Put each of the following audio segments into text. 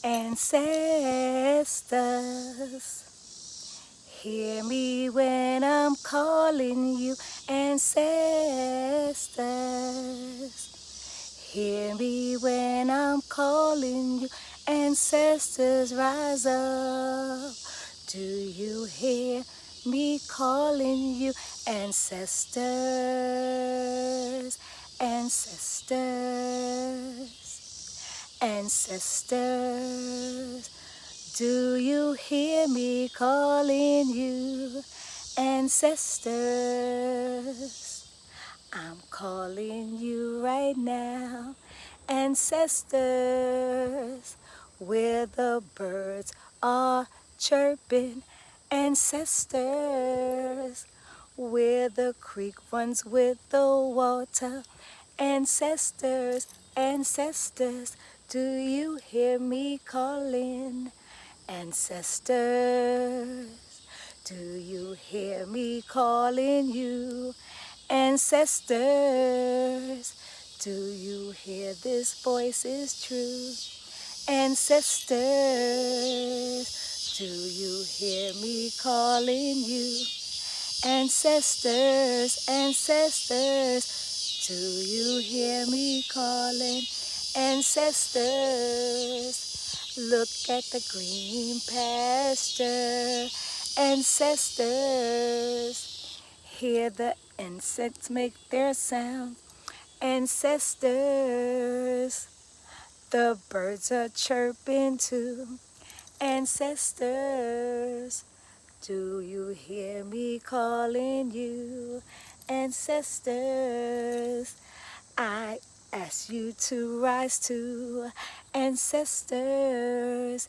Ancestors, hear me when I'm calling you. Ancestors, hear me when I'm calling you. Ancestors, rise up. Do you hear me calling you? Ancestors, ancestors, ancestors. Do you hear me calling you? Ancestors, I'm calling you right now. Ancestors, where the birds are chirping. Ancestors, where the creek runs with the water. Ancestors, ancestors, do you hear me calling? Ancestors, do you hear me calling you? Ancestors, do you hear this voice is true? Ancestors, do you hear me calling you? Ancestors, ancestors, do you hear me calling? Ancestors, look at the green pasture. Ancestors, hear the insects make their sound. Ancestors, the birds are chirping too. Ancestors, do you hear me calling you? Ancestors, I ask you to rise to. Ancestors,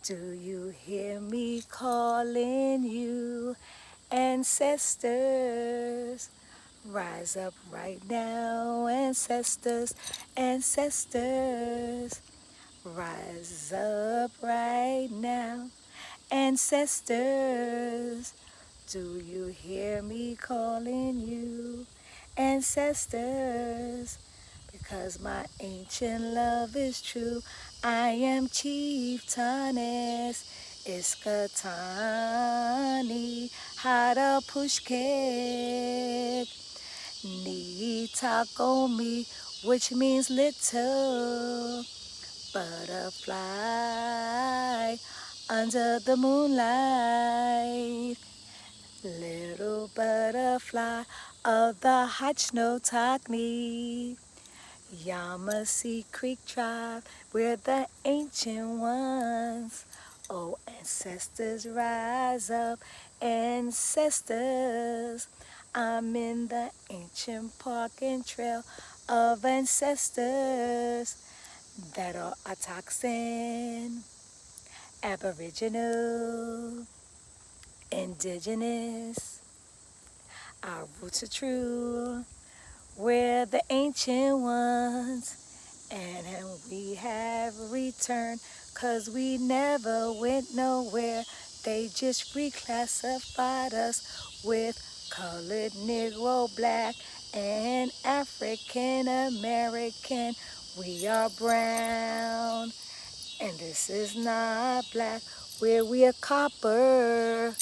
do you hear me calling you? Ancestors, rise up right now. Ancestors, ancestors, rise up right now. Ancestors, do you hear me calling you? Ancestors, because my ancient love is true. I am Chieftainess Iskatani Hara Pushkek Ni Takomi, which means little butterfly under the moonlight. Little butterfly of the Hachnotagni, Yamasee Creek tribe, we're the ancient ones. Oh, ancestors, rise up, ancestors. I'm in the ancient park and trail of ancestors that are Atoxan, Aboriginal, Indigenous. Our roots are true. We're the ancient ones, and we have returned, 'cause we never went nowhere. They just reclassified us with colored, Negro, black, and African American. We are brown, and this is not black. We are copper,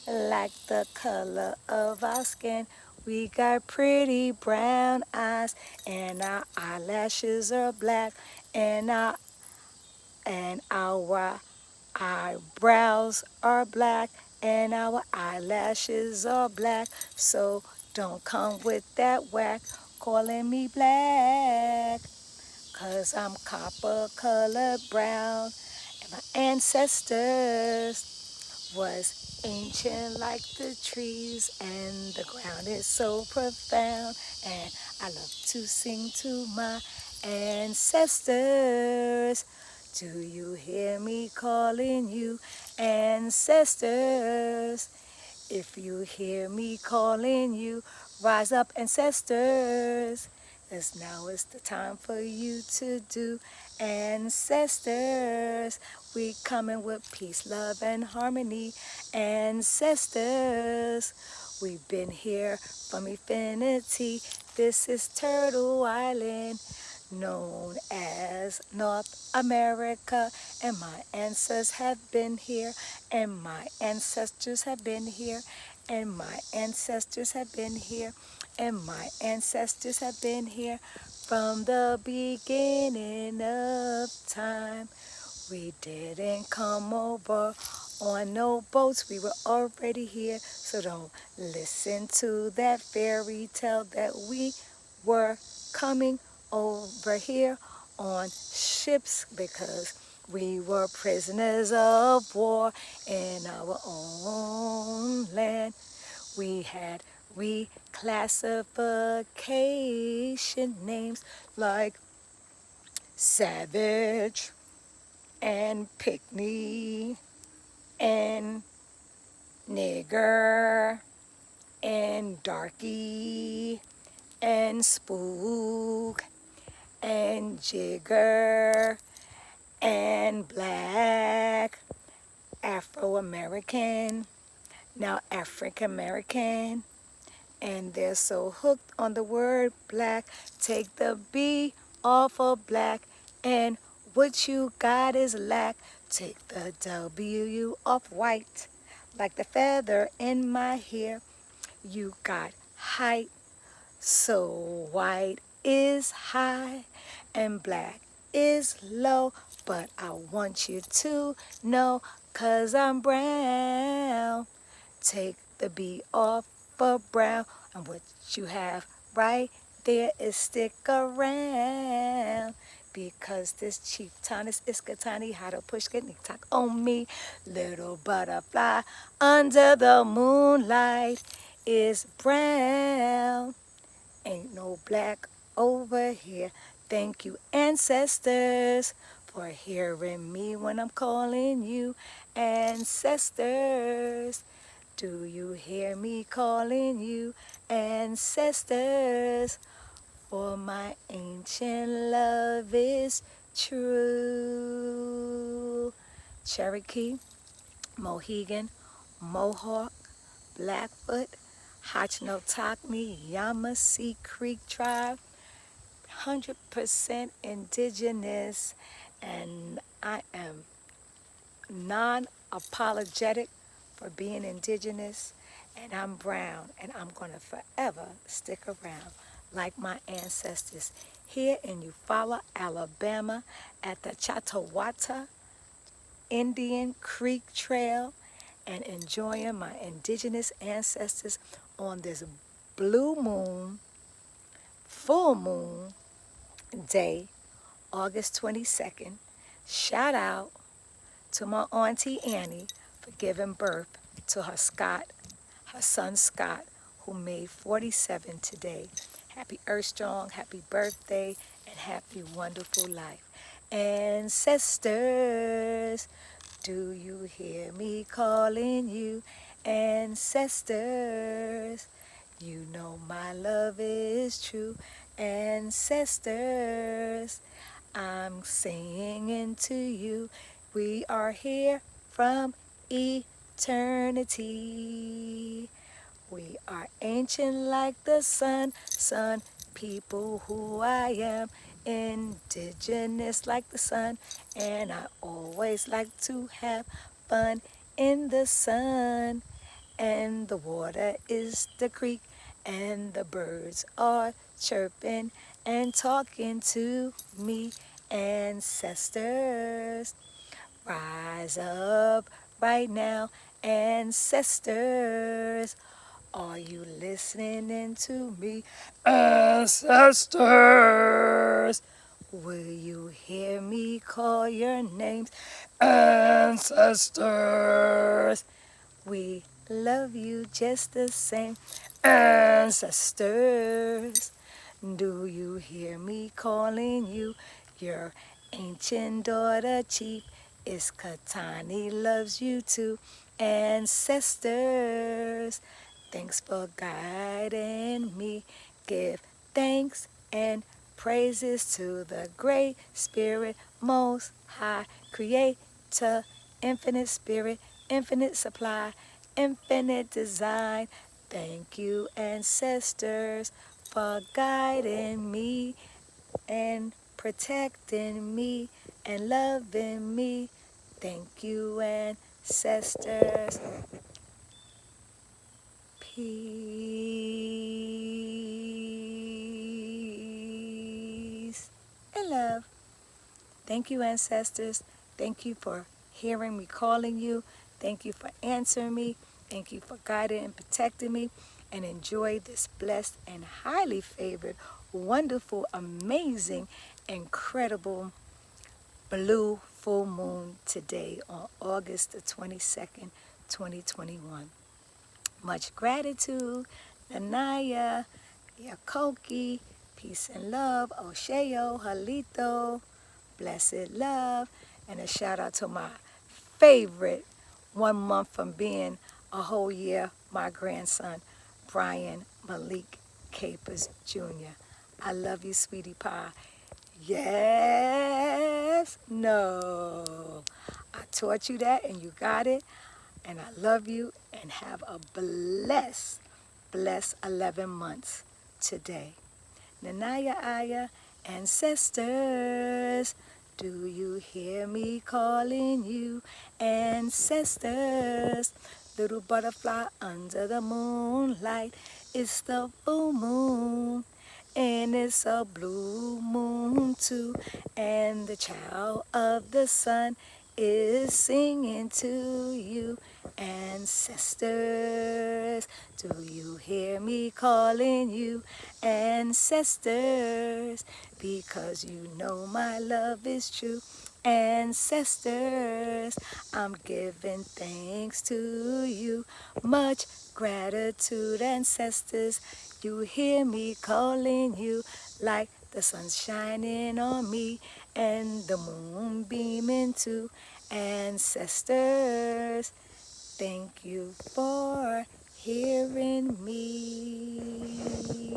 like the color of our skin. We got pretty brown eyes, and our eyelashes are black, and our eyebrows are black, and our eyelashes are black. So don't come with that whack calling me black, 'cause I'm copper colored brown, and my ancestors was ancient like the trees, and the ground is so profound. And I love to sing to my ancestors. Do you hear me calling you? Ancestors, if you hear me calling you, rise up, ancestors, 'cause now is the time for you to do. Ancestors, we coming with peace, love, and harmony. Ancestors, we've been here from infinity. This is Turtle Island. known as North America. And my ancestors have been here, and my ancestors have been here, and my ancestors have been here, and my ancestors have been here from the beginning of time. We didn't come over on no boats, we were already here. So don't listen to that fairy tale that we were coming over here on ships, because we were prisoners of war in our own land. We had reclassification names like Savage and Pickney and Nigger and Darky and Spook and Jigger and Black, Afro-American, now African-American. And they're so hooked on the word black. Take the B off of black, and what you got is lack. Take the W off white, like the feather in my hair. You got height, so white is high and black is low. But I want you to know, 'cause I'm brown. Take the B off of brown, and what you have right there is stick around. Because this Chief Tanis Iskatani had a push getting talk on me. Little butterfly under the moonlight is brown. Ain't no black over here. Thank you, ancestors, for hearing me when I'm calling you ancestors. Do you hear me calling you ancestors? For my ancient love is true. Cherokee, Mohegan, Mohawk, Blackfoot, Hachiinotackney, Yamasee Creek Tribe, 100% indigenous, and I am non-apologetic for being indigenous, and I'm brown, and I'm going to forever stick around like my ancestors here in Eufaula, Alabama, at the Chatawata Indian Creek Trail, and enjoying my indigenous ancestors on this blue moon, full moon day, August 22nd. Shout out to my Auntie Annie for giving birth to her son Scott, who made 47 today. Happy Earth Strong, happy birthday, and happy wonderful life. Ancestors, do you hear me calling you ancestors? You know my love is true, ancestors. I'm singing to you. We are here from eternity. We are ancient like the sun, people who I am, indigenous like the sun, and I always like to have fun in the sun. And the water is the creek, and the birds are chirping and talking to me, ancestors. Rise up right now, ancestors. Are you listening to me, ancestors? Will you hear me call your names, ancestors? We love you just the same, ancestors. Do you hear me calling you your ancient daughter chief? Iskatani loves you too, ancestors. Thanks for guiding me. Give thanks and praises to the great spirit, most high creator, infinite spirit, infinite supply, infinite design. Thank you, ancestors, for guiding me. and protecting me and loving me. Thank you, ancestors. Peace and love. Thank you, ancestors. Thank you for hearing me calling you. Thank you for answering me. Thank you for guiding and protecting me. And enjoy this blessed and highly favored, wonderful, amazing, incredible blue full moon today on August the 22nd, 2021. Much gratitude, Nanaya, Yakoki, peace and love, Osheo, Halito, blessed love, and a shout out to my favorite 1 month from being a whole year, my grandson, Brian Malik Capers Jr. I love you, sweetie pie. Yes, no. I taught you that and you got it. And I love you and have a blessed 11 months today. Nanaya Aya, ancestors, do you hear me calling you? Ancestors, little butterfly under the moonlight, it's the full moon. And it's a blue moon too, and the child of the sun is singing to you, ancestors. Do you hear me calling you, ancestors? Because you know my love is true, ancestors. I'm giving thanks to you, much gratitude, ancestors. You hear me calling you like the sun's shining on me and the moon beaming too. Ancestors, thank you for hearing me.